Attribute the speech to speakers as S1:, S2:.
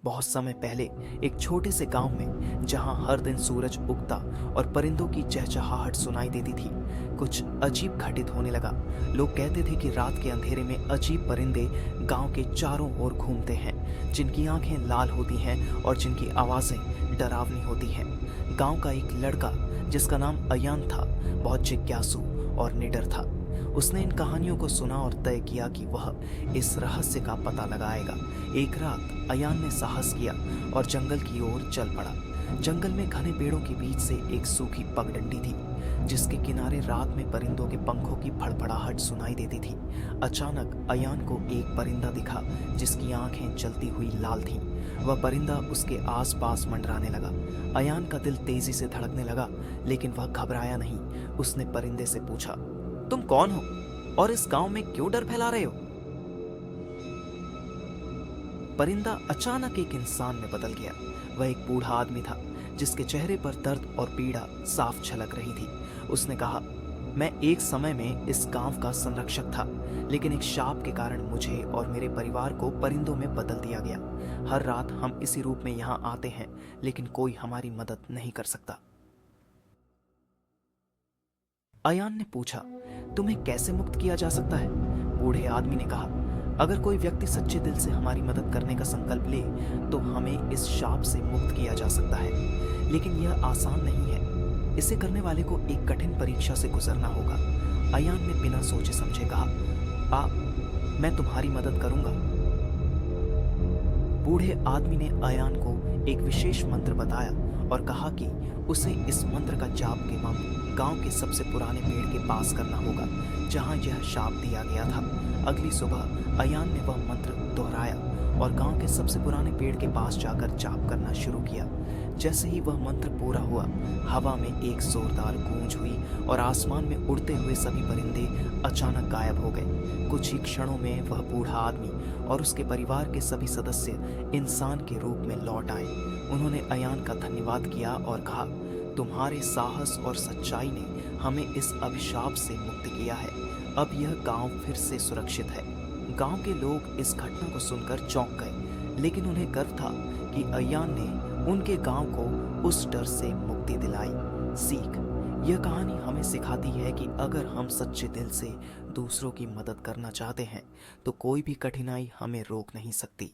S1: बहुत समय पहले एक छोटे से गांव में, जहां हर दिन सूरज उगता और परिंदों की चहचहाहट सुनाई देती थी, कुछ अजीब घटित होने लगा। लोग कहते थे कि रात के अंधेरे में अजीब परिंदे गांव के चारों ओर घूमते हैं, जिनकी आंखें लाल होती हैं और जिनकी आवाजें डरावनी होती हैं। गांव का एक लड़का, जिसका नाम अयान था, बहुत जिज्ञासु और निडर था। उसने इन कहानियों को सुना और तय किया कि वह इस रहस्य का पता लगाएगा। एक रात अयान ने साहस किया और जंगल की ओर चल पड़ा। जंगल में घने पेड़ों के बीच से एक सूखी पगडंडी थी, जिसके किनारे रात में परिंदों के पंखों की फड़फड़ाहट सुनाई देती थी। अचानक अयान को एक परिंदा दिखा, जिसकी आंखें जलती हुई लाल थीं। वह परिंदा उसके आसपास मंडराने लगा। अयान का दिल तेजी से धड़कने लगा, लेकिन वह घबराया नहीं। उसने परिंदे से पूछा, तुम कौन हो और इस गांव में क्यों डर फैला रहे हो? परिंदा अचानक एक इंसान में बदल गया। वह एक बूढ़ा आदमी था, जिसके चेहरे पर दर्द और पीड़ा साफ झलक रही थी। उसने कहा, मैं एक समय में इस गांव का संरक्षक था, लेकिन एक शाप के कारण मुझे और मेरे परिवार को परिंदों में बदल दिया गया। हर रात हम इसी रूप में यहाँ आते हैं, लेकिन कोई हमारी मदद नहीं कर सकता। अयान ने पूछा, तुम्हें कैसे मुक्त किया जा सकता है? बूढ़े आदमी ने कहा, अगर कोई व्यक्ति सच्चे दिल से हमारी मदद करने का संकल्प ले, तो हमें इस शाप से मुक्त किया जा सकता है। लेकिन यह आसान नहीं है। इसे करने वाले को एक कठिन परीक्षा से गुजरना होगा। अयान ने बिना सोचे समझे कहा, मैं तुम्हारी मदद करूंगा। बूढ़े आदमी ने अयान को एक विशेष मंत्र बताया और कहा कि उसे इस मंत्र का जाप के वक्त गांव के सबसे पुराने पेड़ के पास करना होगा, जहां यह शाप दिया गया था। अगली सुबह अयान ने वह मंत्र दोहराया और गांव के सबसे पुराने पेड़ के पास जाकर जाप करना शुरू किया। जैसे ही वह मंत्र पूरा हुआ, हवा में एक जोरदार गूंज हुई और आसमान में उड़ते हुए सभी परिंदे अचानक गायब हो गए। कुछ ही क्षणों में वह बूढ़ा आदमी और उसके परिवार के सभी सदस्य इंसान के रूप में लौट आए। उन्होंने अयान का धन्यवाद किया और कहा, तुम्हारे साहस और सच्चाई ने हमें इस अभिशाप से मुक्त किया है। अब यह गांव फिर से सुरक्षित है। गांव के लोग इस घटना को सुनकर चौंक गए, लेकिन उन्हें गर्व था कि अयान ने उनके गांव को उस डर से मुक्ति दिलाई। सीख: यह कहानी हमें सिखाती है कि अगर हम सच्चे दिल से दूसरों की मदद करना चाहते हैं, तो कोई भी कठिनाई हमें रोक नहीं सकती।